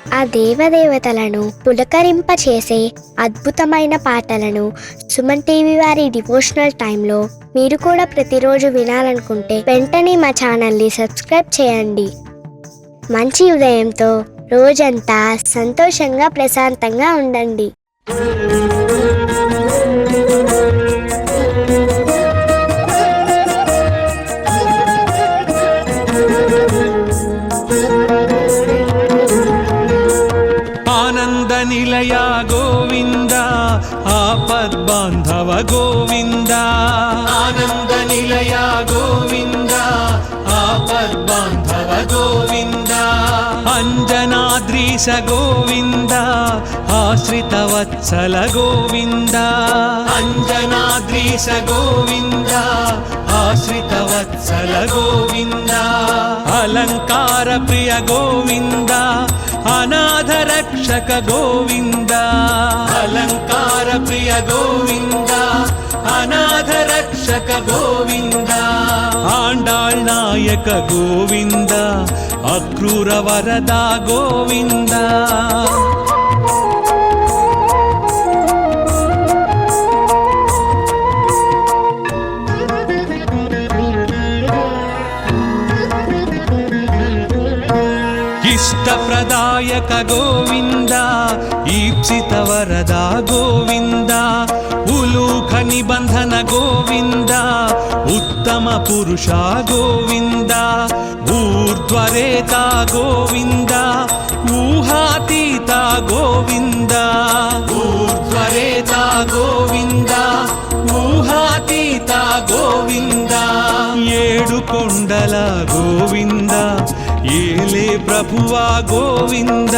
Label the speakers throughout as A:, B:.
A: ఆ దేవదేవతలను పులకరింపచేసే అద్భుతమైన పాటలను సుమన్ టీవీ వారి డివోషనల్ టైంలో మీరు కూడా ప్రతిరోజు వినాలనుకుంటే వెంటనే మా ఛానల్ని సబ్స్క్రైబ్ చేయండి. మంచి ఉదయంతో రోజంతా సంతోషంగా ప్రశాంతంగా ఉండండి.
B: ఆనంద నిలయ గోవింద, ఆపద్బాంధవ గోవింద. ఆనంద నిలయ గోవింద, ఆపద్బాంధవ గోవింద. అంజనాద్రీశ గోవింద, ఆశ్రిత వత్సల గోవింద. అంజనాద్రీశ గోవింద, ఆశ్రిత వత్సల గోవింద. అలంకార ప్రియ గోవింద, అనాథ రక్షక గోవింద. అలంకార ప్రియ గోవింద, అనాథ రక్షక గోవింద. ఆండాళ్ నాయక గోవింద, అక్రూర వరద గోవింద. ఇష్టప్రదాయక గోవింద, ఈప్సిత వరద గోవింద. ఉలూఖ నిబంధన గోవింద, ఉత్తమ పురుష గోవింద. ఊర్ధ్వరేత గోవింద, ఊహాతీత గోవింద. ఊర్ధ్వరేత గోవింద, ఊహాతీత గోవింద. ఏడు కొండల గోవింద, ఏలే ప్రభువా గోవింద.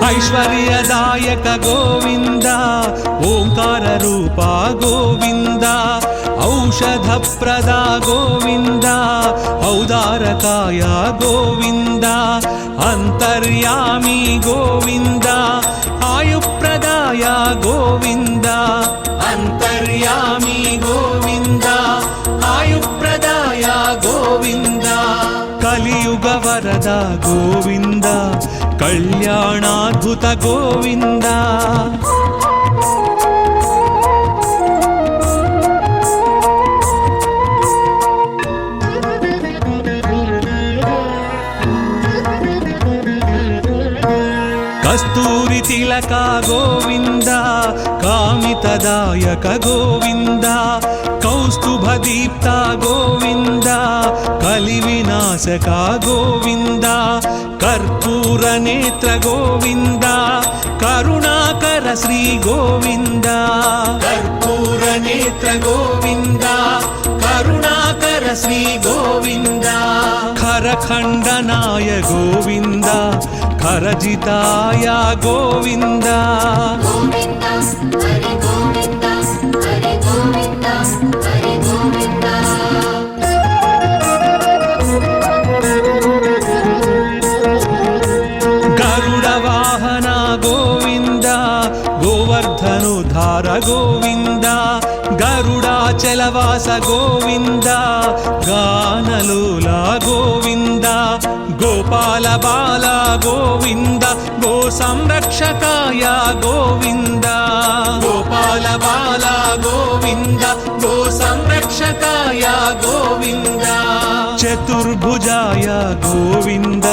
B: ఐశ్వర్యదాయక గోవింద, ఓంకార రూప గోవింద. ఔషధ ప్రద గోవింద, ఔదారకాయ గోవింద. అంతర్యామి గోవింద, ఆయుప్రదాయ గోవింద. అంతర్యామి గోవింద, ఆయుప్రదాయ గోవింద. కలియుగ వరద గోవింద, కళ్యాణాద్భుత గోవింద. కస్తూరి తిలక గోవింద, కామితదాయక గోవింద. కౌస్తుభ దీప్త గోవింద, కలి వినాశక గోవింద. కర్పూర నేత్ర గోవింద, కరుణాకర శ్రీ గోవింద. కర్పూర నేత్ర గోవింద, కరుణాకర శ్రీ గోవింద. ఖరఖండనాయ గోవింద, ఖరజితాయ గోవింద. గరుడ వాహన గోవింద, గోవర్ధనుధార గోవింద. గరుడాచలవాస గోవింద, గానలోల గోవింద. గోపాల బాల గోవింద, గో సంరక్షకాయ గోవింద. గోపాల బాల గోవింద, గో సంరక్షకాయ గోవింద. చతుర్భుజాయ గోవింద,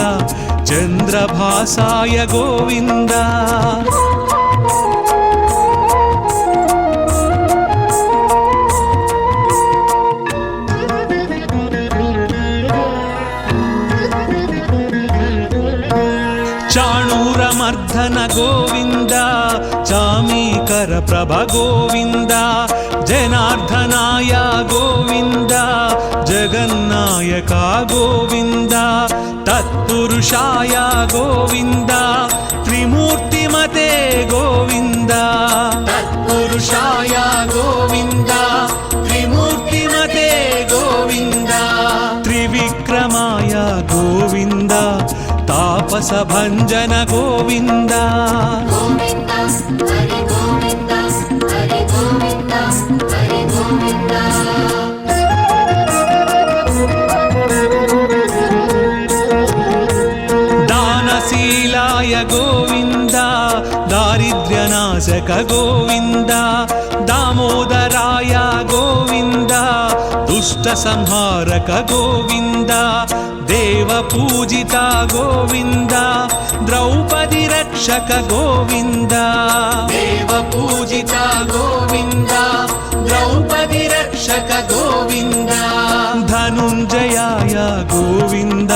B: చంద్రభాసాయ గోవింద. చాణూరమర్ధన గోవింద, చామీకర ప్రభ గోవింద. జనార్దనాయ గోవింద, జగన్నాయక గోవింద. తత్పురుషాయ గోవింద, త్రిమూర్తిమతే గోవింద. తత్పురుషాయ గోవింద, త్రిమూర్తిమతే గోవింద. త్రివిక్రమాయ గోవింద, తాపస భంజన గోవింద. दारिद्र्यनाशक गोविन्द दामोदराय गोविन्द दुष्टसंहारक गोविन्द देवपूजिता गोविन्द द्रौपदी रक्षक गोविन्द देवपूजिता गोविन्द द्रौपदी रक्षक गोविन्द धनुञ्जयाय गोविन्द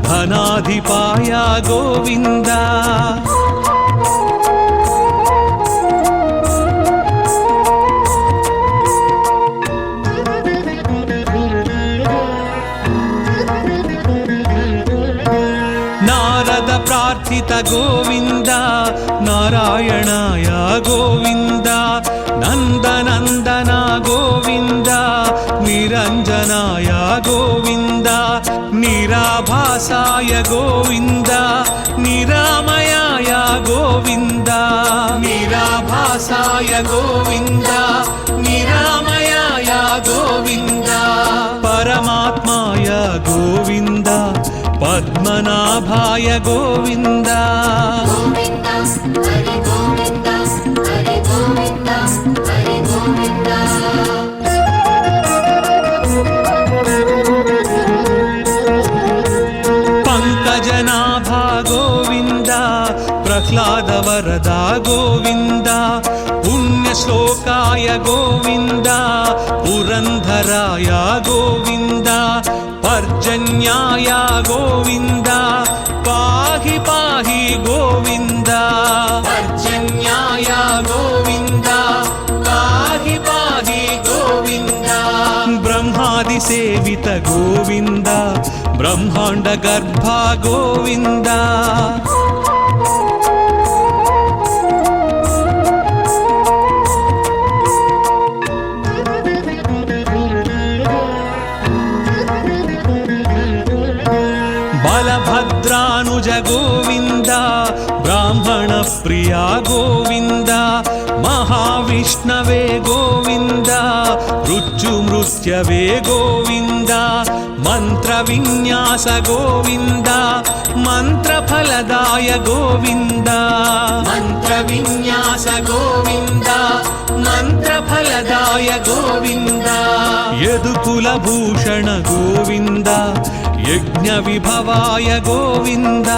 B: धनाधिपाय गोविन्द नारद प्रार्थित गोविन्द नारायणाय गोविन्द नन्दनन्दन गोविन्द निरञ्जनाय गोविन्द निराभासाय गोविन्द निरामयाय गोविन्द निराभासाय गोविन्द निरामयाय गोविन्द परमात्माय गोविन्द पद्मनाभाय गोविन्द पंकजनाभा गोविन्द प्रह्लाद वरदा गोविन्द पुण्यश्लोकाय गोविन्द पुरंधराय गोविन्द पर्जन्याय गोविन्द पाहि पाहि गोविन्द पर्जन्याय गोविन्द पाहि पाहि गोविन्द ब्रह्मादि सेवित गोविन्द ब्रह्मांड गर्भ गोविन्द बलभद्रानुज गोविन्द ब्राह्मण प्रिया गोविन्द महाविष्णवे गोविन्द मृत्युमृत्यवे गोविन्द मंत्रविन्यास गोविन्द मंत्रफलदाय गोविन्द मंत्रविन्यास गोविन्द मंत्रफलदाय गोविन्द यदुकुलभूषण गोविन्द यज्ञविभवाय गोविन्द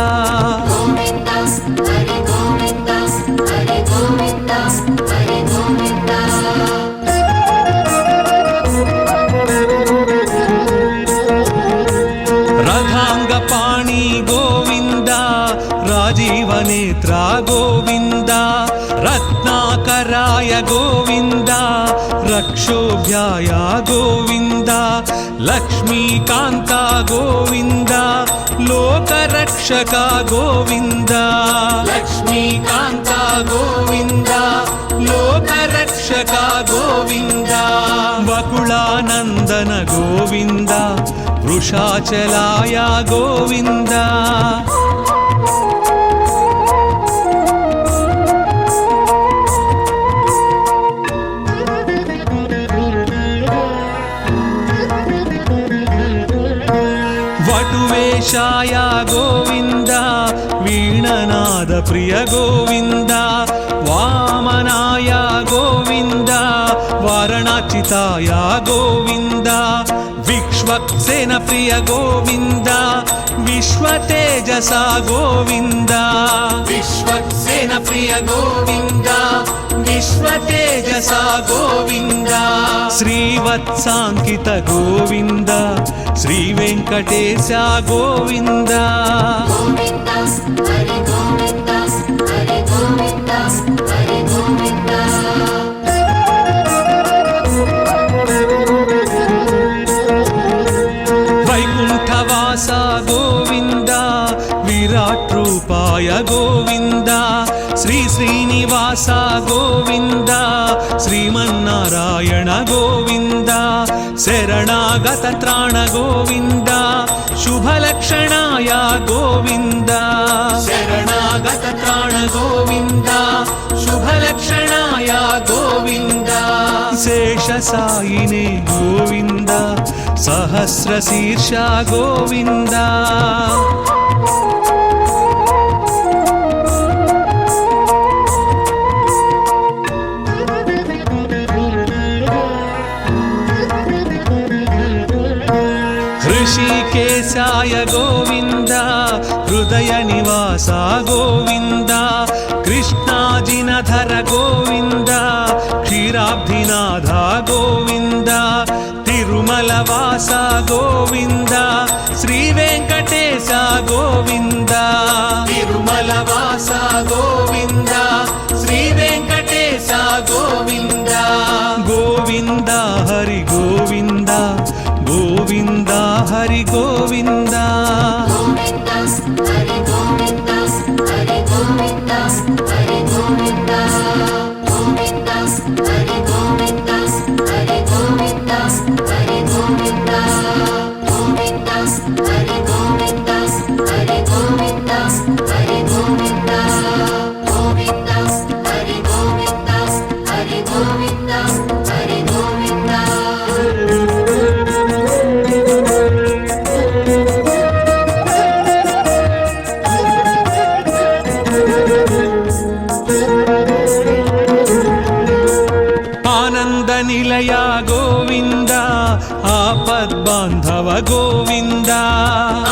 B: रथांगपाणि गोविन्द राजीवनेत्रा गोविन्द रत्नाकराय गोविन्द रक्षोभ्याय गोविन्द लक्ष्मीकान्ता गोविन्द लोकरक्षक गोविन्द लक्ष्मीकान्ता गोविन्द लोकरक्षक गोविन्द वकुलानन्दन गोविन्द वृषाचलाय गोविन्द वटुवेशाय गोविन्द वीणनाद प्रिय गोविन्द वामनाय गोविन्द वारणाचिताय गोविन्द विश्वक्सेन प्रिय गोविन्द विश्वतेजसा गोविन्द विश्वक्सेन प्रिय गोविन्द विश्वतेजसा गोविन्द श्रीवत्साङ्कित गोविन्द श्रीवेङ्कटेश गोविन्द वैकुण्ठवासा गोविन्द विराट रूपाय गोविन्द श्री श्रीनिवास गोविन्द श्रीमन्नारायण गोविन्द शरणागत त्राण गोविन्द शुभलक्षणाय गोविन्द शरणागत त्राण गोविन्द शुभलक्षणाय गोविन्द शेषसायिने गोविन्द सहस्रशीर्ष गोविन्द గోవింద శ్రీ వెంకటేశ గోవింద గోవింద హరి గోవింద గోవింద హరి గోవింద ఆనంద నిలయ గోవింద ఆపద్బాంధవ గోవింద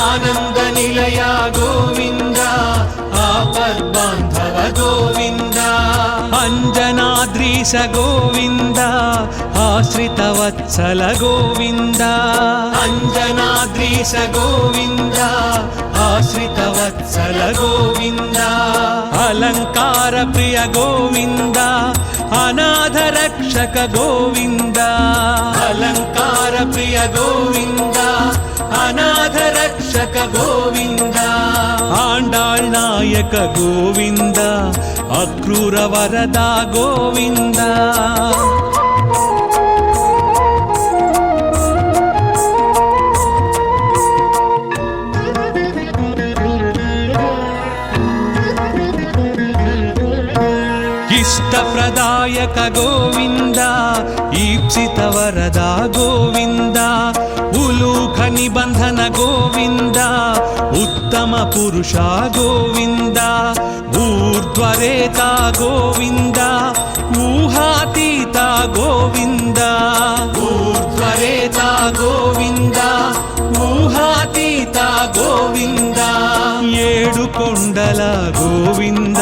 B: ఆనంద నిలయ గోవింద ఆపద్బాంధవ గోవింద అంజనాద్రీశ గోవింద ఆశ్రిత వత్సల గోవింద అంజనాద్రీశ గోవింద ఆశ్రిత వత్సల గోవింద అలంకార ప్రియ గోవింద అనాథ రక్షక గోవింద అలంకార ప్రియ గోవింద అనాథ రక్షక గోవింద ఆండాళ్ నాయక గోవింద అక్రూర వరద గోవింద ఇష్టప్రదాయక గోవింద ఈప్సిత వరద గోవింద ఉలూఖ నిబంధన గోవింద ఉత్తమ పురుష గోవింద ఊర్ధ్వరేత గోవింద ఊహాతీత గోవింద ఊర్ధ్వరేత గోవింద ఊహాతీత గోవింద ఏడు కొండల గోవింద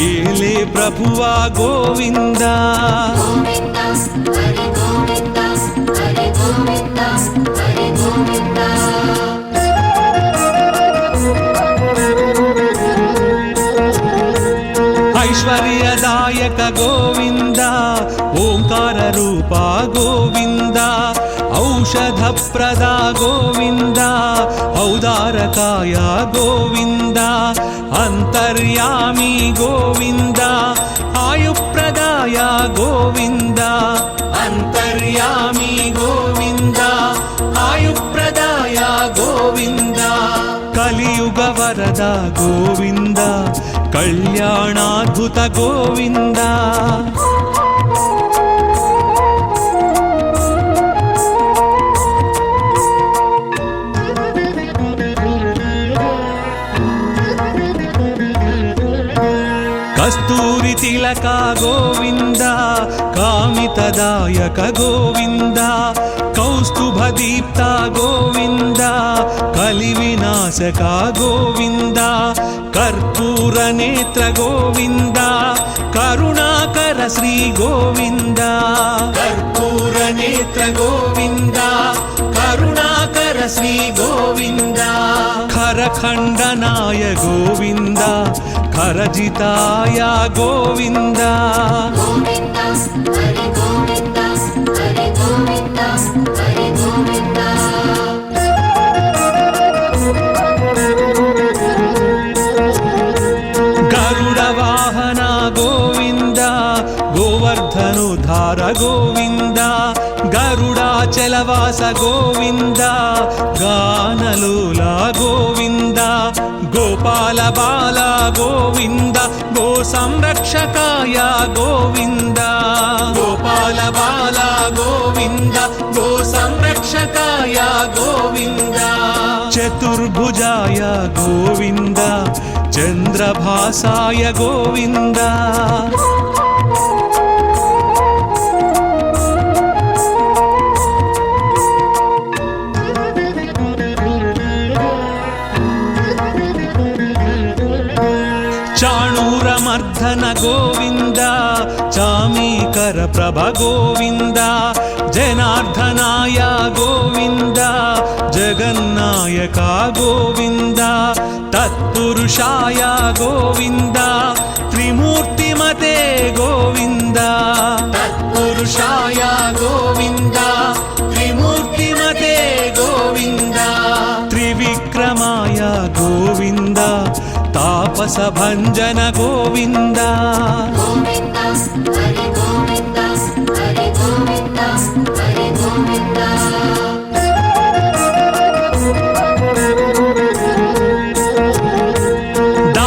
B: ఏలే ప్రభువా గోవింద ఐశ్వర్యదాయక గోవింద ఓంకార రూప గోవింద ఔషధ ప్రదా గోవింద ఔదారకాయ గోవింద అంతర్యామి గోవింద ఆయుప్రదాయ గోవింద అంతర్యామి గోవింద ఆయుప్రదాయ గోవింద కలియుగ వరద గోవింద కళ్యాణాద్భుత గోవింద కస్తూరి తిలక గోవింద కామితదాయక గోవింద కౌస్తుభ దీప్త గోవింద కలి వినాశక గోవింద కర్పూర నేత్ర గోవింద కరుణాకర శ్రీ గోవింద కర్పూర నేత్ర గోవింద కరుణాకర శ్రీ గోవింద ఖరఖండనాయ గోవింద ఖరజితాయ గోవింద గరుడ వాహన గోవింద గోవర్ధనుధార గోవింద గరుడాచలవాస గోవింద గానలోల గోవింద గోపాల బాల గోవింద గో సంరక్షకాయ గోవింద గోపాల బాల గోవింద గో సంరక్షకాయ గోవింద చతుర్భుజాయ గోవింద చంద్రభాసాయ గోవింద చాణూరమర్ధన గోవింద చామీకర ప్రభ గోవింద జనార్దనాయ గోవింద జగన్నాయక గోవింద తత్పురుషాయ तत्पुरुषाय गोविन्द त्रिमूर्तिमते गोविन्द तत्पुरुषाय गोविन्द त्रिमूर्तिमते गोविन्द त्रिविक्रमाय गोविन्द तापसभञ्जन गोविन्द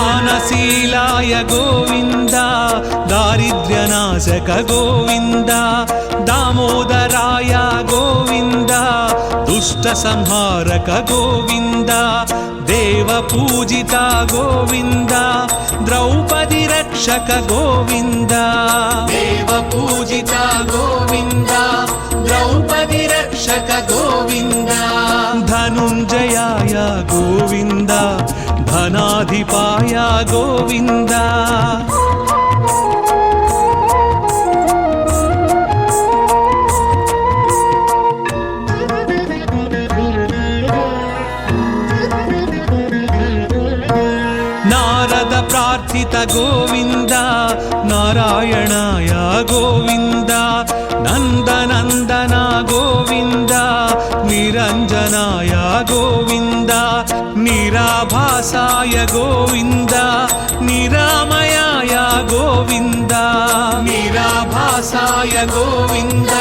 B: दानशीलाय गोविन्द दारिद्र्यनाशक गोविन्द दामोदराय गोविन्द दुष्टसंहारक गोविन्द देवपूजिता गोविन्द द्रौपदी रक्षक गोविन्द देवपूजिता गोविन्द द्रौपदी रक्षक गोविन्द धनुञ्जयाय गोविन्द धनाधिपाय गोविन्द नारद प्रार्थित गोविन्द नारायणाय गोविन्द नन्दनन्दन गोविन्द निरञ्जनाय गोविन्द निराभासाय गोविन्द निरामयाय गोविन्द निराभासाय गोविन्द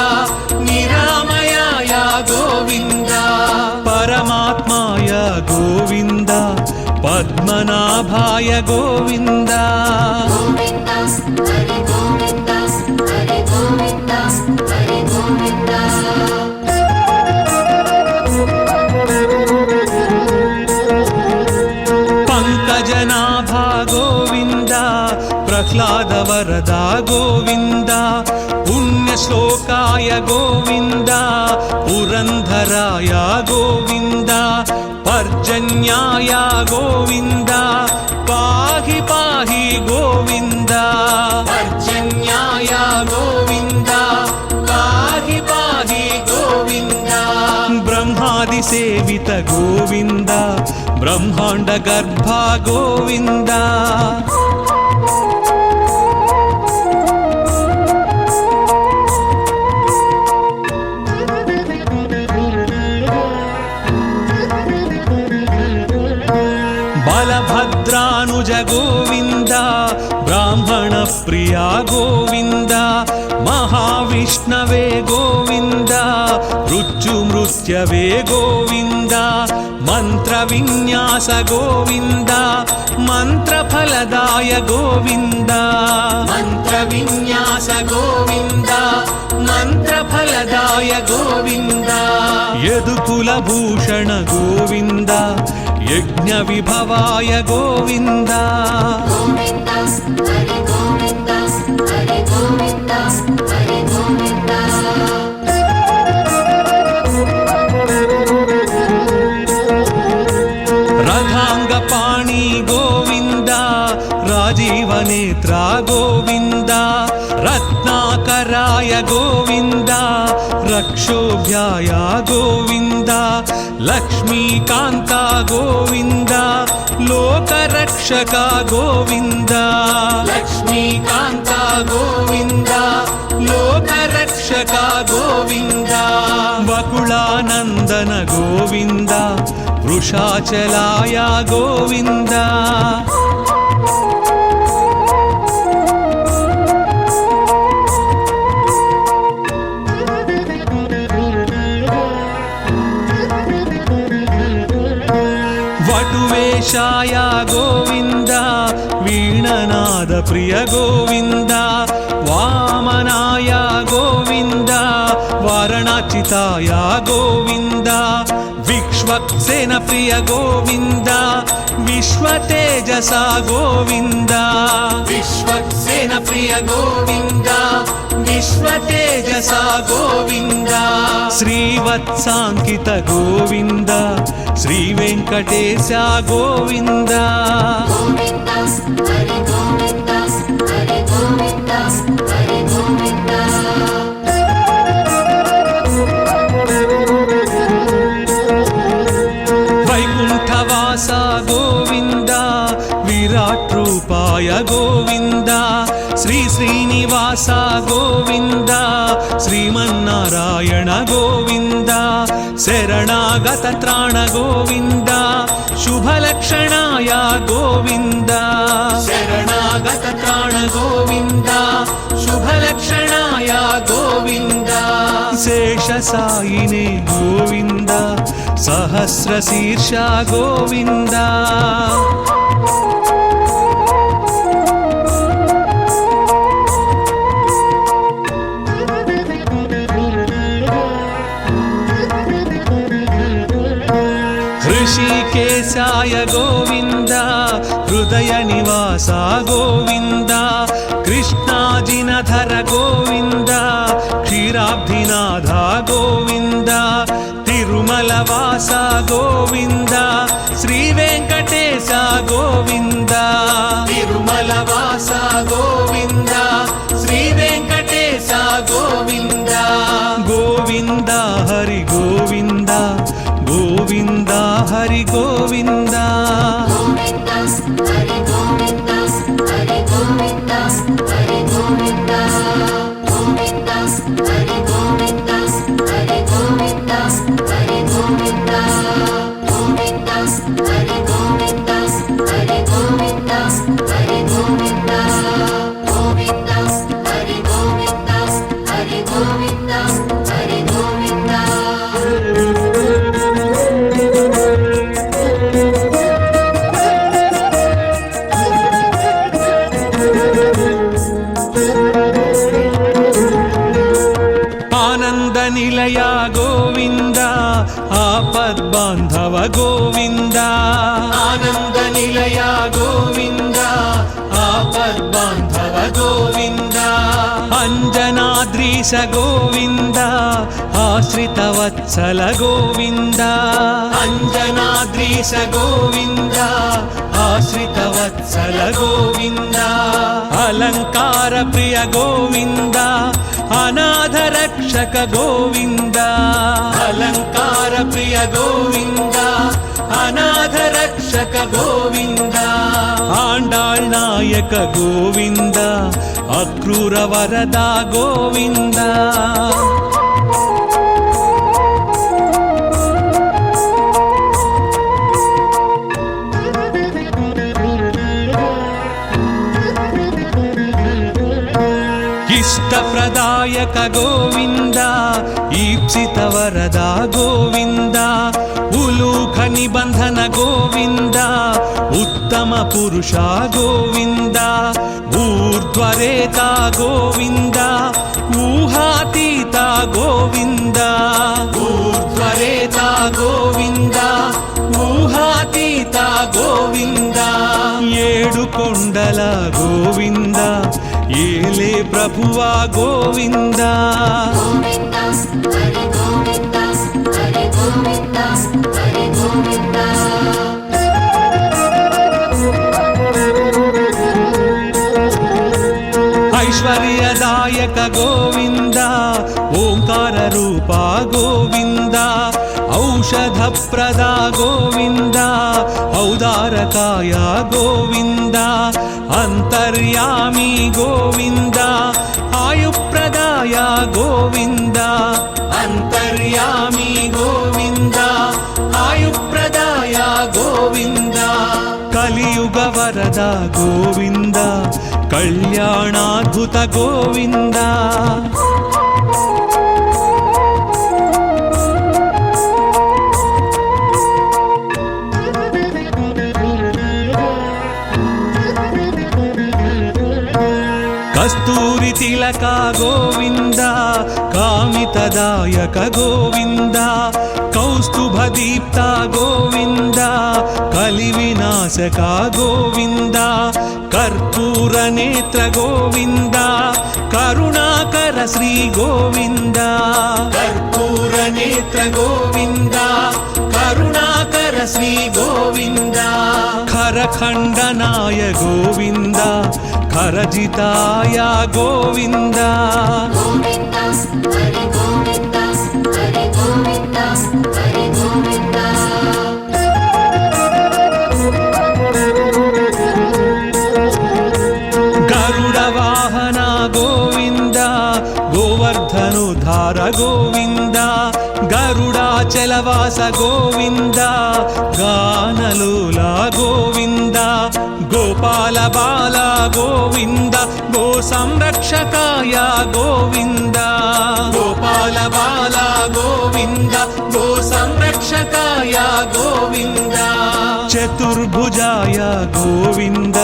B: निरामयाय गोविन्द परमात्माय गोविन्द पद्मनाभाय गोविन्द पंकजनाभा गोविन्द प्रह्लाद वरदा गोविन्द पुण्यश्लोकाय गोविन्द पुरंधराय गोविन्द पर्जन्याय गोविन्द पाहि पाहि गोविन्द पर्जन्याय गोविन्द पाहि पाहि गोविन्द ब्रह्मादि सेवित गोविन्द ब्रह्मांड गर्भ गोविन्द बलभद्रानुज गोविन्द ब्राह्मण प्रिया गोविन्द महाविष्णवे गोविन्द मृत्युमृत्यवे गोविन्द मंत्रविन्यास गोविन्द मंत्रफलदाय गोविन्द मंत्रविन्यास गोविन्द मंत्रफलदाय गोविन्द यदुकुलभूषण गोविन्द यज्ञ विभवाय गोविन्द रथांगपाणि गोविन्द राजीवनेत्रा गोविन्द रत्नाकराय गोविन्द रक्षोभ्याय गोविन्द लक्ष्मीकान्ता गोविन्द लोकरक्षक गोविन्द लक्ष्मीकान्ता गोविन्द लोकरक्षक गोविन्द वकुलानन्दन गोविन्द वृषाचलाय गोविन्द वटुवेशाय गोविन्द वीणनाद प्रिय गोविन्द वामनाय गोविन्द वारणाचिताय गोविन्द विश्वक्सेन प्रिय गोविन्द विश्वतेजसा गोविन्द विश्वक्सेन प्रिय गोविन्द विश्वतेजसा गोविन्द श्रीवत्साङ्कित गोविन्द श्रीवेङ्कटेश गोविन्द वैकुण्ठवासा गोविन्द శ్రీనివాస గోవింద శ్రీమన్నారాయణ గోవింద శరణాగత త్రాణ గోవింద శుభలక్షణాయ గోవింద శరణాగత త్రాణ గోవింద శుభలక్షణాయ గోవింద శేషసాయినే గోవింద సహస్రశీర్ష గోవింద ऋषिकेशाय गोविन्द हृदय निवास गोविन्द कृष्णाजिनधर गोविन्द क्षीराब्धिनाथ गोविन्द तिरुमलवास गोविन्द श्रीवेङ्कटेश गोविन्द तिरुमलवास गोविन्द श्रीवेङ्कटेश गोविन्द गोविन्द हरि गोविन्द गोविन्द हरि गोविन्द निलया गोविन्द आपद्बान्धव गोविन्द आनन्द निलया गोविन्द आपद्बान्धव गोविन्द अञ्जनाद्रीश गोविन्द आश्रितवत्सल गोविन्द अञ्जनाद्रीश गोविन्द आश्रितवत्सल गोविन्द अलङ्कार प्रिय गोविन्द अनाथ रक्षक गोविन्द अलङ्कार प्रिय गोविन्द अनाथ रक्षक गोविन्द आण्डाळ् नायक गोविन्द अक्रूर वरदा गोविन्द इष्टप्रदायक गोविन्द ईप्सितवरदा गोविन्द उलूख निबन्धन गोविन्द उत्तम पुरुषा गोविन्द ऊर्ध्वरेता गोविन्द ऊहातीता गोविन्द ऊर्ध्वरेता गोविन्द ऊहातीता गोविन्द ఏడు కొండల గోవింద ఏలే ప్రభువా గోవింద ఐశ్వర్యదాయక గోవింద ఓంకార రూపా గోవింద औषधप्रदा गोविन्द औदारकाय गोविन्द अन्तर्यामी गोविन्द आयुप्रदाय गोविन्द अन्तर्यामी गोविन्द आयुप्रदाय गोविन्द कलियुग वरद गोविन्द कल्याणाद्भुत गोविन्द कस्तूरि तिलक गोविन्द कामितदायक गोविन्द कौस्तुभदीप्त गोविन्द कलिविनाशक गोविन्द कर्पूरनेत्र गोविन्द करुणाकर श्री गोविन्द कर्पूरनेत्र गोविन्द करुणाकर श्री गोविन्द खरखण्डनाय गोविन्द खरजिताय गोविन्द गरुडवाहना గోవింద గరుడాచలవాస గోవింద గానలోల గోవింద గోపాల బాల గోవింద గో సంరక్షకాయ గోవింద గోపాల బాల గోవింద గో సంరక్షకాయ గోవింద చతుర్భుజాయ గోవింద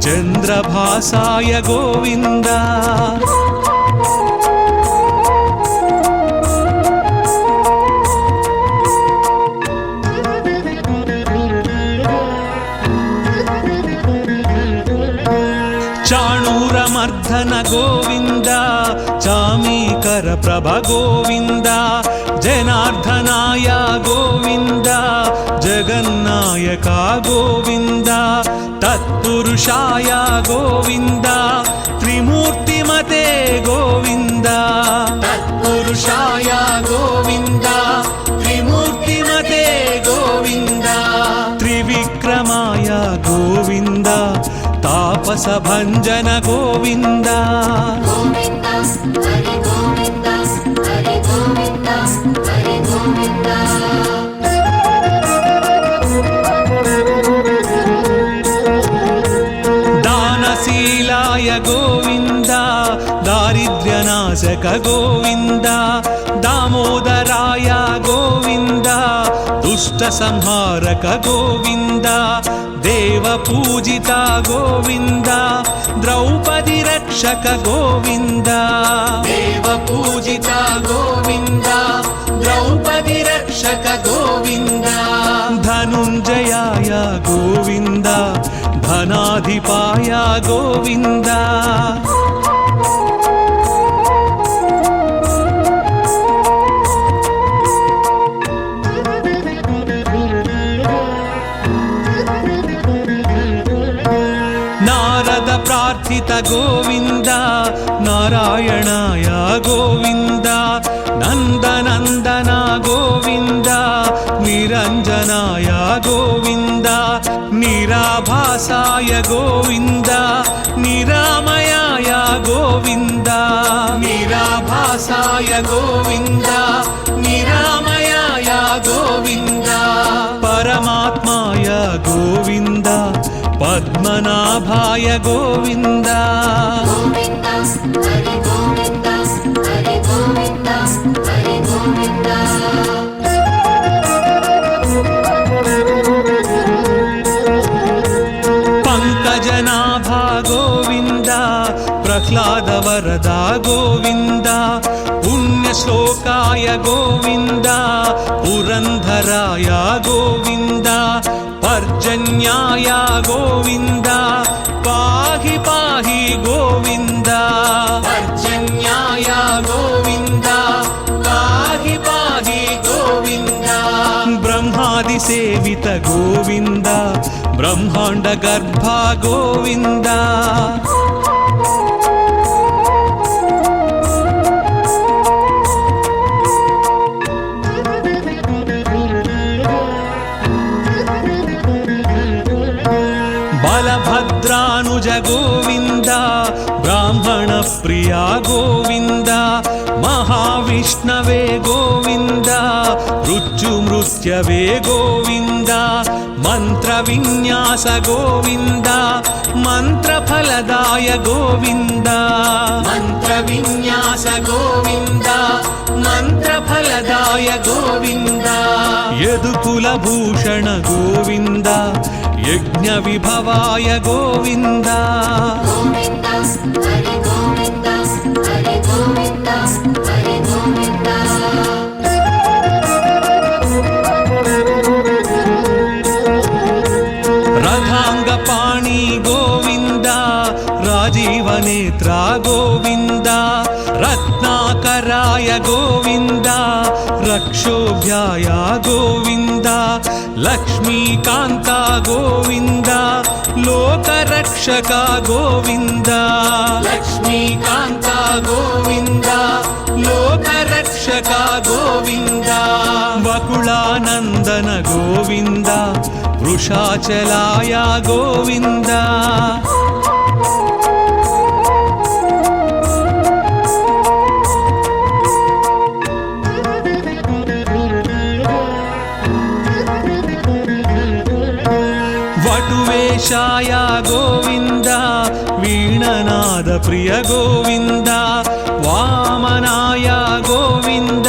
B: చంద్రభాసాయ గోవింద చాణూరమర్ధన గోవింద చామీకర ప్రభ గోవింద జనార్దనాయ గోవింద జగన్నాయక గోవింద తత్పురుషాయ గోవింద త్రిమూర్తిమతే గోవింద తత్పురుషాయ గోవింద త్రిమూర్తిమతే గోవింద త్రివిక్రమాయ గోవింద తాపస భంజన గోవింద
C: గోవింద హరి గోవింద హరి గోవింద హరి గోవింద
B: దానశీలాయ గోవింద దారిద్ర్యనాశక గోవింద దామోదరాయ గోవింద దుష్ట సంహారక గోవింద దేవ పూజిత గోవింద ద్రౌపది రక్షక గోవింద దేవ పూజిత గోవింద ద్రౌపది రక్షక గోవింద ధనుంజయాయ గోవింద ధనాధిపాయ గోవింద నారద ప్రార్థిత గోవింద నారాయణాయ గోవింద నందనందన గోవింద నిరంజనాయ గోవింద నిరాభాసాయ గోవింద నిరామయాయ గోవింద నిరాభాసాయ గోవింద నిరామయాయ గోవింద పరమాత్మాయ గోవింద పద్మనాభాయ గోవింద
C: గోవింద హరి గోవింద హరి గోవింద హరి గోవింద
B: పంకజనాభా గోవింద ప్రహ్లాద వరద గోవింద పుణ్యశ్లోకాయ గోవింద పురంధరాయ గోవింద పర్జన్యాయ గోవింద పాహి పాహి గోవింద పర్జన్యాయ గోవింద పాహి పాహి గోవింద బ్రహ్మాది సేవిత గోవింద బ్రహ్మాండ గర్భ గోవింద బలభద్రానుజ గోవింద బ్రాహ్మణ ప్రియా గోవింద మహావిష్ణవే గోవింద మృత్యుమృత్యవే గోవింద మంత్ర విన్యాస గోవింద మంత్రఫలదాయ గోవింద మంత్ర విన్యాస గోవింద మంత్రఫలదాయ గోవింద యదుకుల భూషణ గోవింద యజ్ఞ విభవాయ గోవింద
C: గోవింద హరి గోవింద హరి గోవింద హరి గోవింద
B: రథాంగ పాణి గోవింద రాజీవ నేత్ర గోవింద రత్నాకరాయ గోవింద రక్షోభ్యాయ గోవింద లక్ష్మీకాంత గోవింద లోకరక్షక గోవింద లక్ష్మీకాంత గోవింద లోకరక్షక గోవింద వకుళానందన గోవింద వృషాచలాయ గోవింద प्रिय गोविन्द वामनाय गोविन्द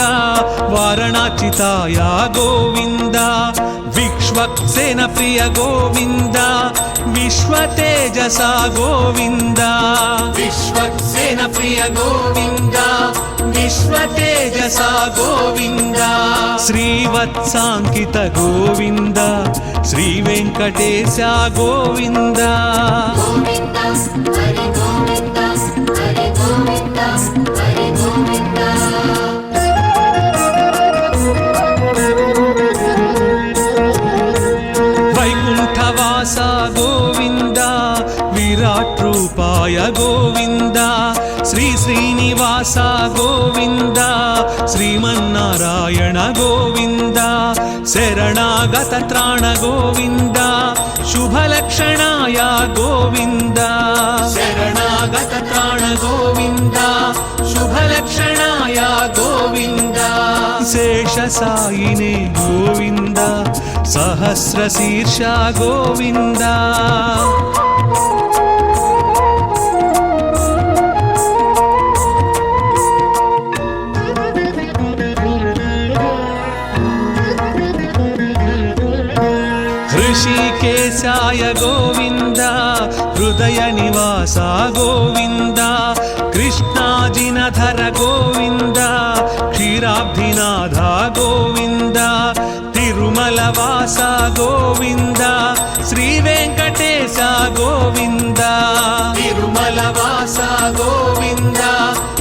B: वारणाचिताय गोविन्द विश्वक्सेन प्रिय गोविन्द विश्वतेजसा गोविन्द विश्वक्सेन प्रिय गोविन्द विश्वतेजसा गोविन्द श्रीवत्साङ्कित गोविन्द श्रीवेङ्कटेश गोविन्द
C: गोविन्द हरि गोविन्द हरि गोविन्द हरि गोविन्द
B: वैकुण्ठवास गोविन्द विराट रूपाय गोविन्द श्री श्रीनिवास गोविन्द श्रीमन्नारायण गोविन्द शरणागत त्राण गोविन्द शुभलक्षणाय गोविन्द शरणागत त्राण गोविन्द शुभलक्षणाय गोविन्द शेषसायिने गोविन्द सहस्रशीर्ष गोविन्द ऋषिकेशाय गोविन्द हृदय निवास गोविन्द कृष्णाजिनधर गोविन्द क्षीराब्धिनाथ गोविन्द तिरुमलवास गोविन्द श्रीवेङ्कटेश गोविन्द तिरुमलवास गोविन्द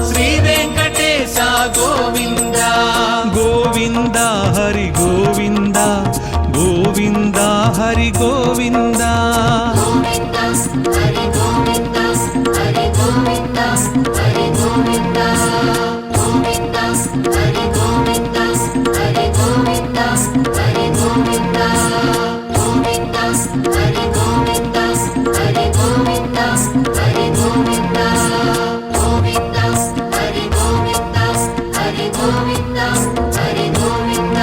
B: श्रीवेङ्कटेश गोविन्द गोविन्द हरि गोविन्द गोविन्द हरि गोविन्द
C: गोविन्द हरि गोविन्द हरि गोविन्द हरि गोविन्द गोविन्द हरि गोविन्द हरि गोविन्द हरि गोविन्द गोविन्द हरि गोविन्द हरि गोविन्द हरि गोविन्द गोविन्द हरि गोविन्द हरि गोविन्द हरि गोविन्द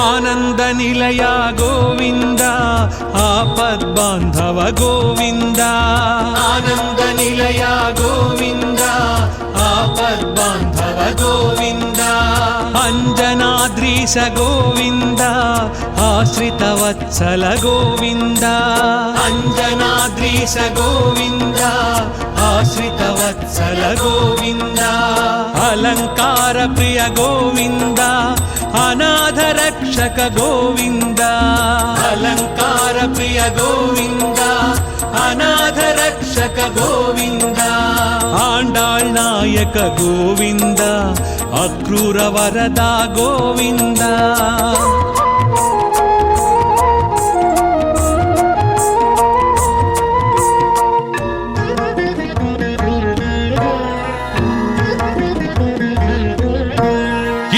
B: आनंद निलय गोविन्द आपद्बान्धव गोविन्द आनंद निलय गोविन्द आपद्बान्धव गोविन्द अंजनाद्रीश गोविन्द आश्रितवत्सल गोविन्द अंजनाद्रीश गोविन्द आश्रितवत्सल गोविन्द अलंकार प्रिय गोविन्द अनाथ रक्षक गोविन्द अलंकार प्रिय गोविन्द अनाथ रक्षक गोविन्द आंडाळ் नायक गोविन्द अक्रूर वरदा गोविन्द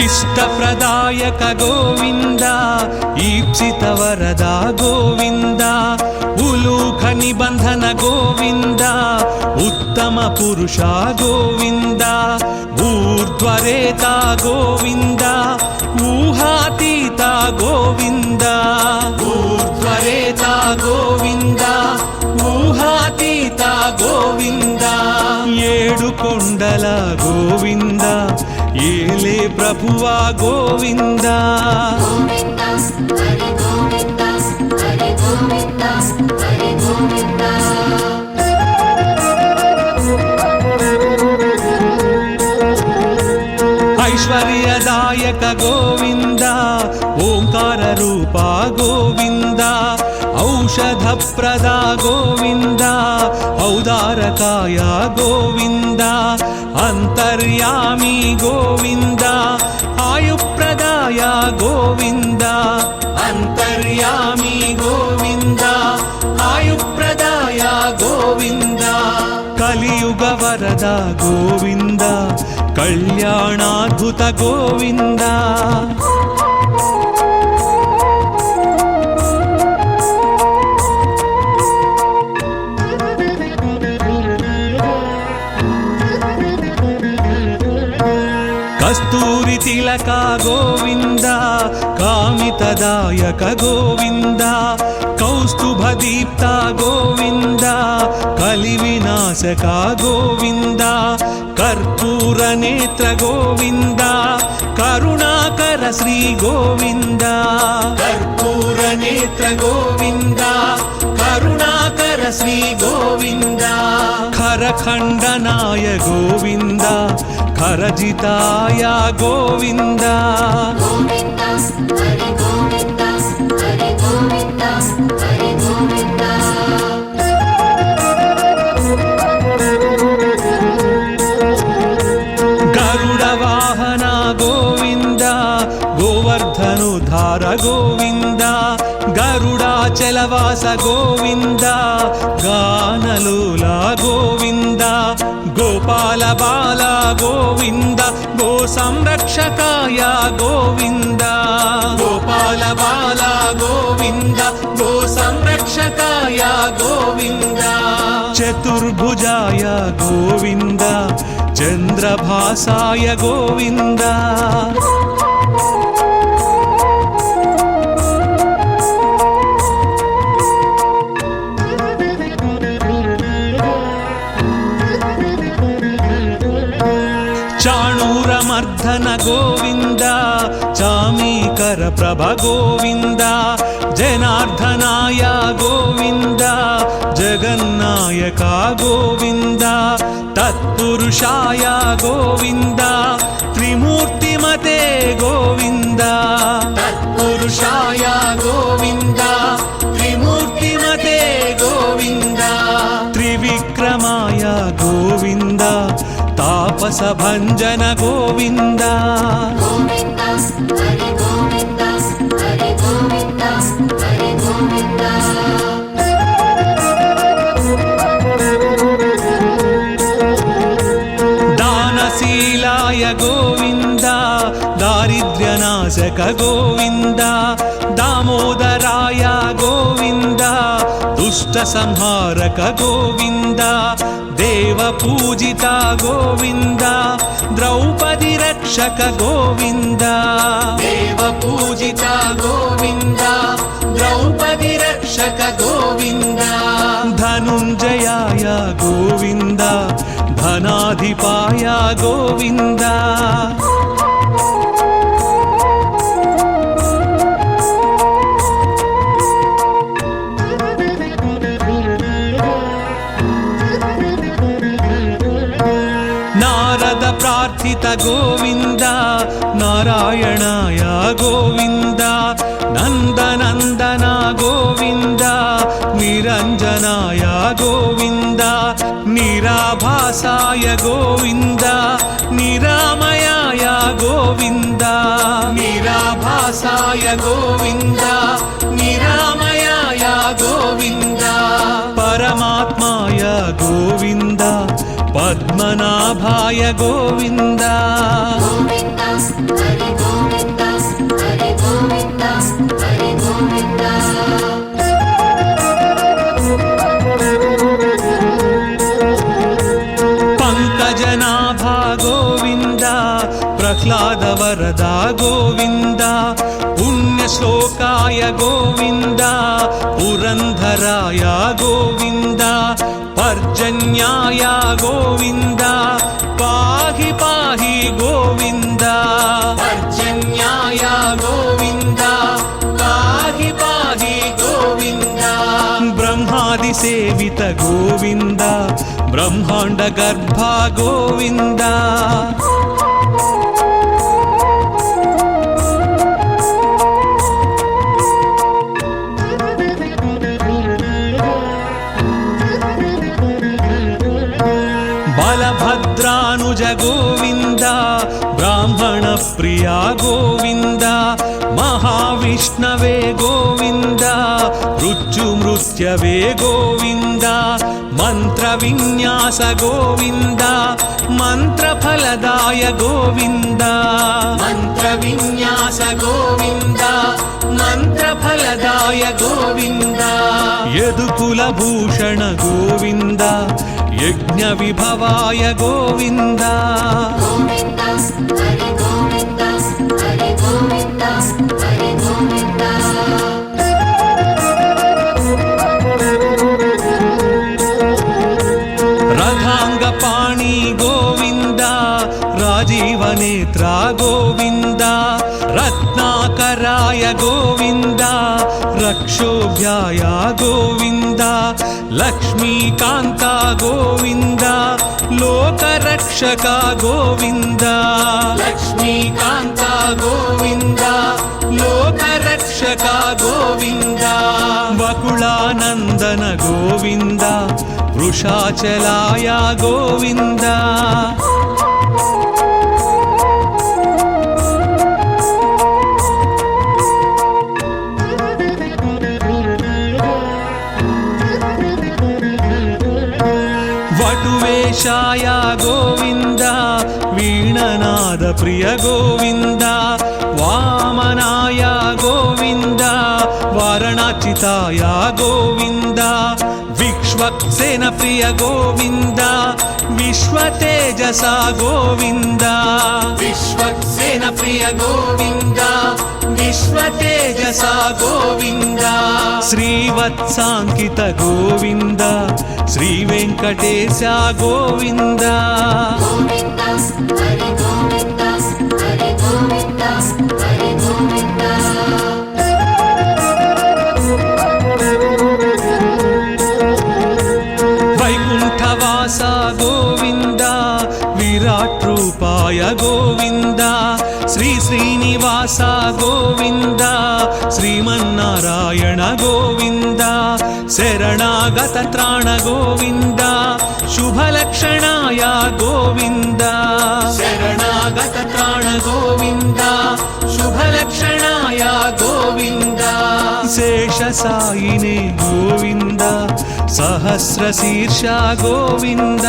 B: इष्टप्रदायक गोविन्द ईप्सित वरदा गोविन्द उलूख निबन्धन गोविन्द उत्तम पुरुष गोविन्द ऊर्ध्वरेता गोविन्द ऊहातीत गोविन्द ऊर्ध्वरेता गोविन्द ऊहातीत गोविन्द ఏడు కొండల గోవింద ఏలే ప్రభువా గోవింద
C: गोविन्द हरि गोविन्द हरि गोविन्द हरि गोविन्द
B: ऐश्वर्यदायक गोविंद ओंकार रूपा गोविंद औषधप्रदा गोविंद औदारकाय गोविंद अंतर्यामी गोविंद आयुप्रदाय गोविंद अंतर्यामी गोविंद आयुप्रदाय गोविंद कलियुग वरद गोविंद कल्याणाद्भुत गोविंद కస్తూరి తిలక గోవింద కామితదాయక గోవింద కౌస్తుభ దీప్త గోవింద కలి వినాశక గోవింద కర్పూర నేత్ర గోవింద కరుణాకర శ్రీ గోవింద కర్పూర నేత్ర గోవింద కరుణాకర శ్రీ గోవింద ఖరఖండనాయ గోవింద ఖరజితాయ గోవింద
C: గోవింద హరి గోవింద హరి గోవింద హరి గోవింద
B: గరుడ వాహన గోవింద గోవర్ధనుధార గోవింద గరుడాచలవాస గోవింద గానలోల గోవింద గోపాల బాల గోవింద గో సంరక్షకాయ గోవింద గోపాల బాల గోవింద గో సంరక్షకాయ గోవింద చతుర్భుజాయ గోవింద చంద్రభాసాయ గోవింద చాణూరమర్ధన గోవింద చామీకర ప్రభ గోవింద జనార్దనాయ గోవింద జగన్నాయక గోవింద తత్పురుషాయ గోవింద త్రిమూర్తిమతే గోవింద తత్పురుషాయ గోవింద త్రిమూర్తిమతే గోవింద త్రివిక్రమాయ గోవింద తాపస భంజన గోవింద
C: గోవింద హరి గోవింద హరి గోవింద హరి గోవింద
B: దానశీలాయ గోవింద దారిద్ర్యనాశక గోవింద దామోదరాయ గోవింద దుష్ట సంహారక గోవింద దేవ పూజిత గోవింద ద్రౌపది రక్షక గోవింద దేవ పూజిత గోవింద ద్రౌపది రక్షక గోవింద ధనుంజయాయ గోవింద ధనాధిపాయ గోవింద నారద ప్రార్థిత గోవింద నారాయణాయ గోవింద నందనందన గోవింద నిరంజనాయ గోవింద నిరాభాసాయ గోవింద నిరామయాయ గోవింద నిరాభాసాయ గోవింద నిరామయాయ గోవింద పరమాత్మాయ గోవింద పద్మనాభాయ గోవింద
C: గోవింద హరి గోవింద హరి గోవింద హరి గోవింద
B: పంకజనాభ గోవింద ప్రహ్లాద వరద గోవింద పుణ్యశ్లోకాయ గోవింద పురంధరాయ గోవింద పర్జన్యాయ గోవింద పాహి పాహి గోవింద పర్జన్యాయ గోవింద పాహి పాహి గోవింద బ్రహ్మాది సేవిత గోవింద బ్రహ్మాండ గర్భ గోవింద బలభద్రానుజ గోవింద బ్రాహ్మణ ప్రియా గోవింద మహావిష్ణవే గోవింద మృత్యుమృత్యవే గోవింద మంత్ర విన్యాస గోవింద మంత్రఫలదాయ గోవింద మంత్ర విన్యాస గోవింద మంత్రఫలదాయ గోవింద యదుకుల భూషణ గోవింద యజ్ఞ విభవాయ గోవింద
C: గోవింద హరి
B: రాజీవనేత్ర గోవింద రత్నాకరాయ గోవింద రక్షోభ్యాయ గోవింద లక్ష్మీకాంత గోవింద లోకరక్షక గోవింద లక్ష్మీకాంత గోవింద లోకరక్షక గోవింద వకుళానందన గోవింద వృషాచలాయ గోవింద వటువేషాయ గోవింద వీణనాద ప్రియ గోవింద వామనాయ గోవింద వారణాచితాయ గోవింద విక్ష్వక్సేన ప్రియ గోవింద విశ్వతేజస గోవింద విశ్వక్సేన ప్రియ గోవింద విశ్వతేజస గోవింద శ్రీవత్సాంకిత గోవింద శ్రీ వెంకటేశ గోవింద
C: గోవింద హరి గోవింద హరి గోవింద హరి గోవింద
B: వైకుంఠవాస గోవింద విరాట్ రూపాయ గోవింద శ్రీ శ్రీనివాస గోవింద శ్రీమన్నారాయణ గోవింద శరణాగత త్రాణ గోవింద శుభలక్షణాయ గోవింద శరణాగత త్రాణ గోవింద శుభలక్షణాయ గోవింద శేషసాయినే గోవింద సహస్రశీర్ష గోవింద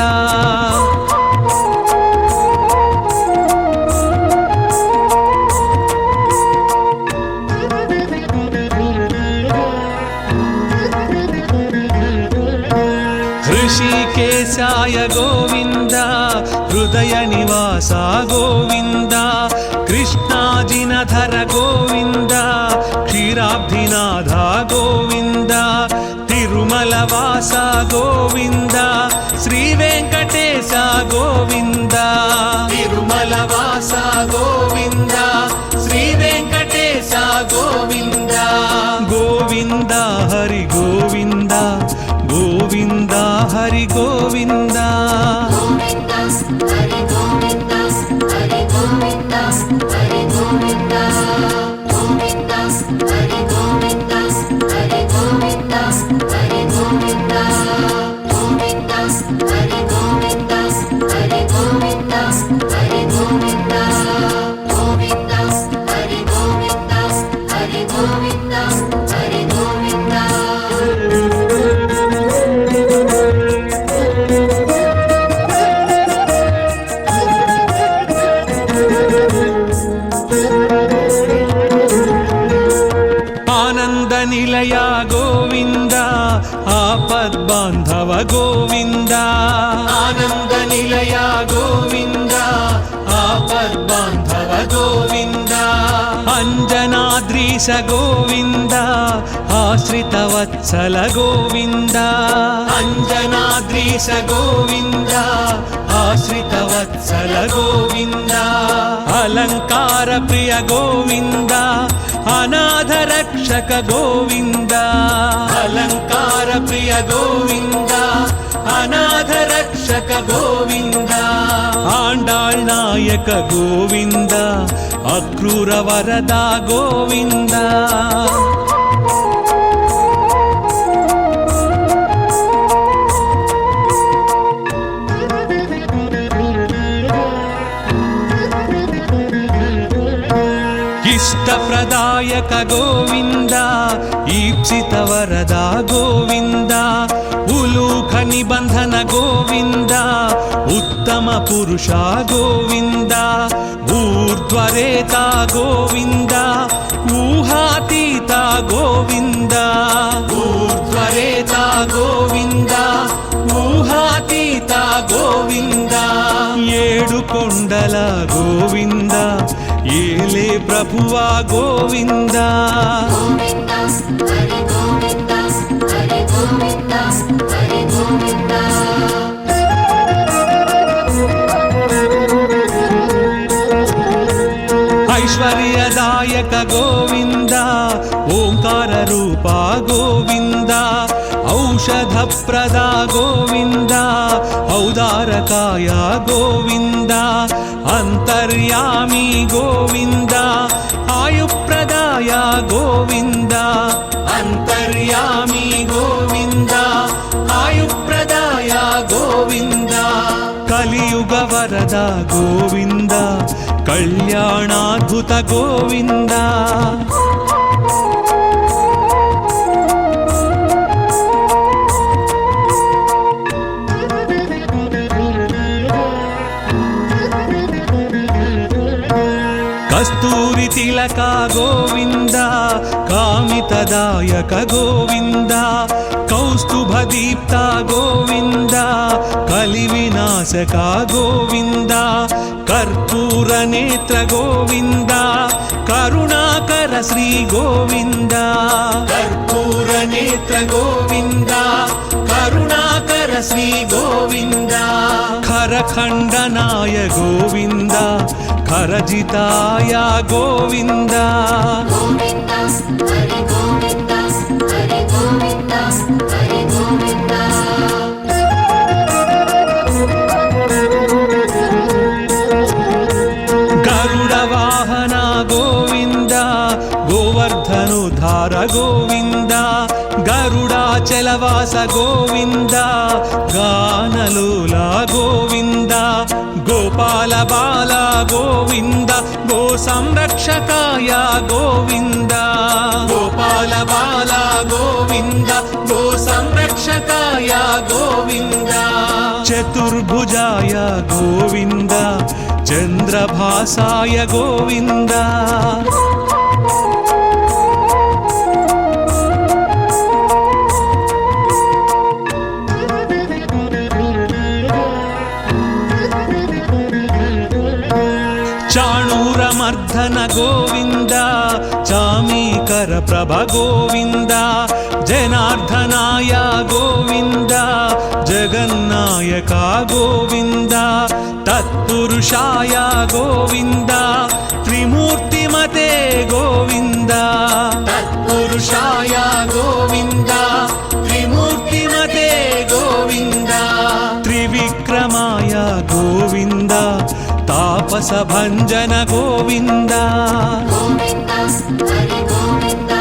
B: ऋषिकेशाय गोविंद हृदय निवास गोविंद कृष्णाजिनधर गोविंद क्षीराब्धिनाथ गोविंद तिरुमलवास गोविंद श्री वेंकटेश गोविंद तिरुमलवास गोविंद श्री वेंकटेश गोविंद गोविंद हरि गोविंद गोविंद हरि गोविंद
C: గోవింద హరి గోవింద హరి గోవింద హరి గోవింద గోవింద హరి గోవింద హరి గోవింద హరి గోవింద గోవింద హరి గోవింద హరి గోవింద హరి గోవింద గోవింద హరి గోవింద హరి గోవింద హరి గోవింద
B: आनंद निलय गोविंद आपद्बांधव गोविंद आनंद निलय गोविंद आपद्बांधव गोविंद अंजनाद्रीश गोविंद आश्रितवत्सल गोविंद अंजनाद्रीश गोविंद आश्रितवत्सल गोविंद अलंकार प्रिय गोविंद अनाथ रक्षक गोविंद अलंकार प्रिय गोविंद अनाथ रक्षक गोविंद आंडाळ் नायक गोविंद अक्रूर वरदा गोविंद इष्टप्रदायक गोविंद ईप्सित वरदा गोविंद उलूख निबंधन गोविंद उत्तम पुरुषा गोविंद ऊर्ध्वरेता गोविंद ऊहातीता गोविंद ऊर्ध्वरेता गोविंद ऊहातीता गोविंद ఏడు కొండల గోవింద ఏలే ప్రభువా గోవింద
C: గోవింద హరి గోవింద హరి గోవింద హరి గోవింద
B: ఐశ్వర్యదాయక గోవింద ఓంకార రూప గోవింద ఔషధప్రద గోవింద ఔదారకాయ గోవింద అంతర్యామి గోవింద ఆయుప్రదాయ గోవింద అంతర్యామి గోవింద ఆయుప్రదాయ గోవింద కలియుగ వరద గోవింద కళ్యాణాద్భుత గోవింద కస్తూరి తిలక గోవింద కామితదాయక గోవింద కౌస్తుభ దీప్త గోవింద కలి వినాశక గోవింద కర్పూర నేత్ర గోవింద కరుణాకర శ్రీ గోవింద కర్పూర నేత్ర గోవింద కరుణాకర శ్రీ గోవింద ఖరఖండనాయ గోవింద ఖరజితాయ గోవింద
C: గోవింద హరి గోవింద హరి గోవింద హరి గోవింద
B: గరుడ వాహన గోవింద గోవర్ధనుధార గోవింద గరుడాచలవాస గోవింద గానలోల గోవింద గోపాల బాల గోవింద గో సంరక్షకాయ గోవింద గోపాల బాల గోవింద గో సంరక్షకాయ గోవింద చతుర్భుజాయ గోవింద చంద్రభాసాయ గోవింద చాణూరమర్ధన గోవింద చామీకర ప్రభ గోవింద జనార్దనాయ గోవింద జగన్నాయక గోవింద తత్పురుషాయ గోవింద త్రిమూర్తిమతే గోవింద తత్పురుషాయ గోవింద త్రిమూర్తిమతే గోవింద త్రివిక్రమాయ గోవింద తాపస భంజన గోవింద
C: గోవింద హరి గోవింద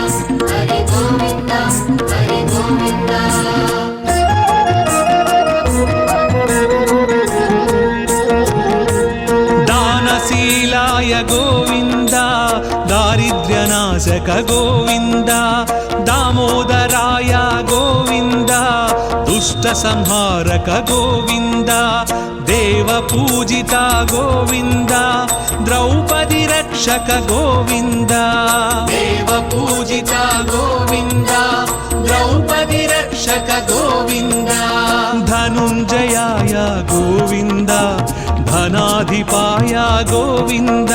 C: హరి గోవింద హరి గోవింద
B: దానశీలాయ గోవింద దారిద్ర్యనాశక గోవింద దామోదరాయ గోవింద దుష్ట సంహారక గోవింద దేవ పూజిత గోవింద ద్రౌపది రక్షక గోవింద దేవ పూజిత గోవింద ద్రౌపది రక్షక గోవింద ధనుంజయాయ గోవింద ధనాధిపాయ గోవింద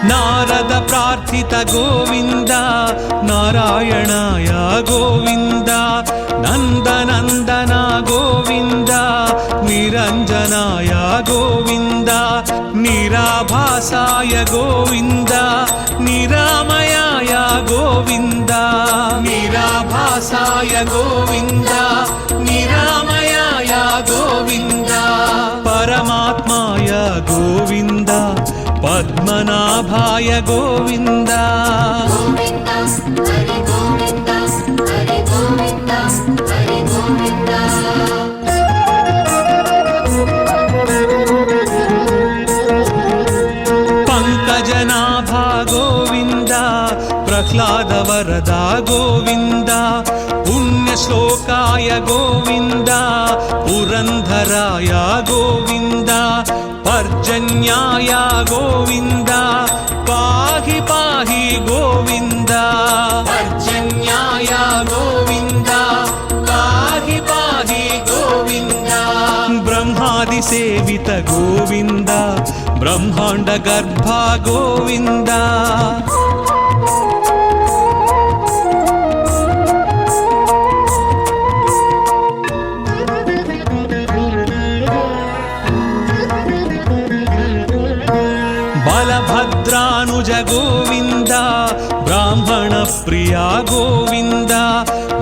B: నారద ప్రార్థిత గోవింద నారాయణాయ గోవింద నందనందన గోవింద నిరంజనాయ గోవింద నిరాభాసాయ గోవింద నిరామయాయ గోవింద నిరాభాసాయ గోవింద నిరామయాయ గోవింద పరమాత్మాయ గోవింద పద్మనాభాయ గోవింద
C: గోవింద హరి గోవింద హరి గోవింద హరి గోవింద
B: పంకజనాభా గోవింద ప్రహ్లాద వరద గోవింద పుణ్యశ్లోకాయ గోవింద పురంధరాయ గోవింద పర్జన్యాయ గోవింద పాహి పాహి గోవింద పర్జన్యాయ గోవింద పాహి పాహి గోవింద బ్రహ్మాది సేవిత గోవింద బ్రహ్మాండ గర్భ గోవింద गोविन्द ब्राह्मणप्रिया गोविन्द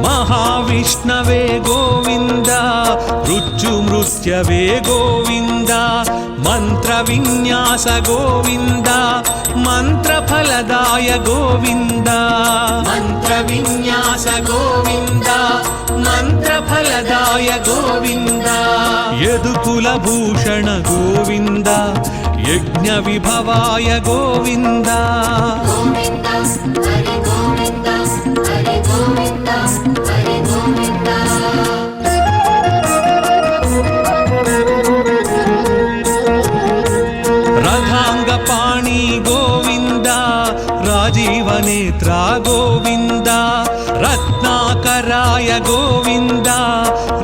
B: महाविष्णवे गोविन्द मृत्युमृत्यवे गोविन्द मन्त्रविन्यास गोविन्द मन्त्रफलदाय गोविन्द मन्त्रविन्यास गोविन्द मन्त्रफलदाय गोविन्द यदुकुलभूषण गोविन्द यज्ञविभवाय गोविन्द
C: गोविन्द हरि गोविन्द हरि गोविन्द हरि गोविन्द
B: रथाङ्गपाणि गोविन्द राजीवनेत्रा गोविन्द रत्नाकराय गोविन्द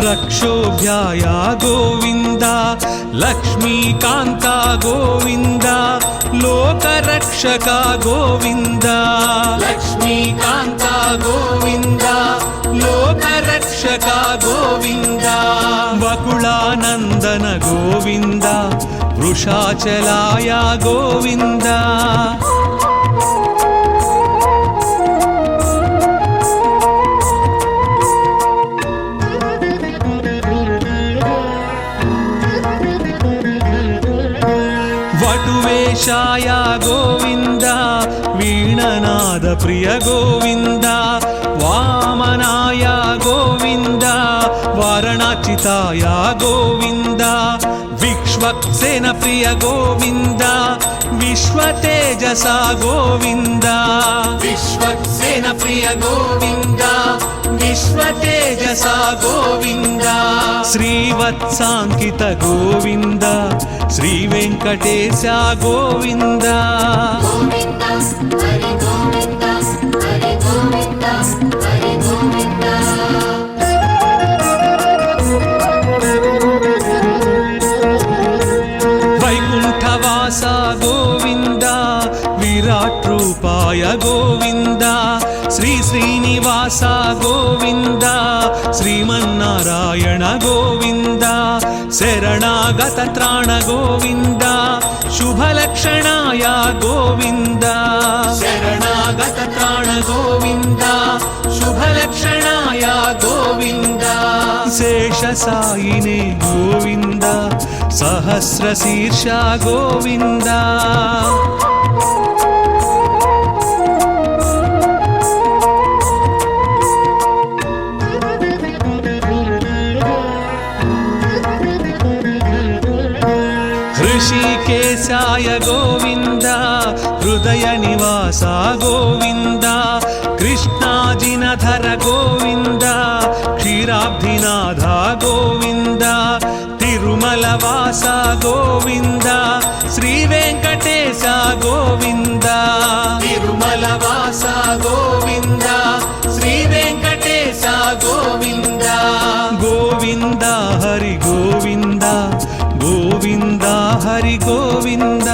B: रक्षोभ्याय गोविन्द लक्ष्मीकान्ता गोविन्द लोकरक्षका गोविन्द लक्ष्मीकान्ता गोविन्द लोकरक्षका गोविन्द वकुलानन्दन गोविन्द वृषाचलाय गोविन्द वटुवेशाय गोविन्द वीणनाद प्रिय गोविन्द वामनाय गोविन्द वारणाचिताय गोविन्द विश्वक्सेन प्रिय गोविन्द विश्वतेजसा गोविन्द विश्वक्सेन प्रिय गोविन्द विश्वतेजसा गोविन्द श्रीवत्साङ्कित गोविन्द श्रीवेङ्कटेश गोविन्द
C: गोविन्द हरि गोविन्द हरि गोविन्द हरि गोविन्द
B: वैकुण्ठवास गोविन्द विराट्रूपाय गोविन्द श्री श्रीनिवास गोविन्द श्रीमन्नारायण गोविन्द शरणागत त्राण गोविन्द शुभलक्षणाय गोविन्द शरणागत त्राण गोविन्द शुभलक्षणाय गोविन्द शेषसायिने गोविन्द सहस्रशीर्ष गोविन्द ऋषिकेशाय गोविन्द हृदय निवास गोविन्द कृष्णाजिनधर गोविन्द क्षीराब्धिनाथ गोविन्द तिरुमलवास गोविन्द श्रीवेङ्कटेश गोविन्द तिरुमलवास गोविन्द श्रीवेङ्कटेश गोविन्द गोविन्द हरि गोविन्द गोविन्द हरि गोविन्द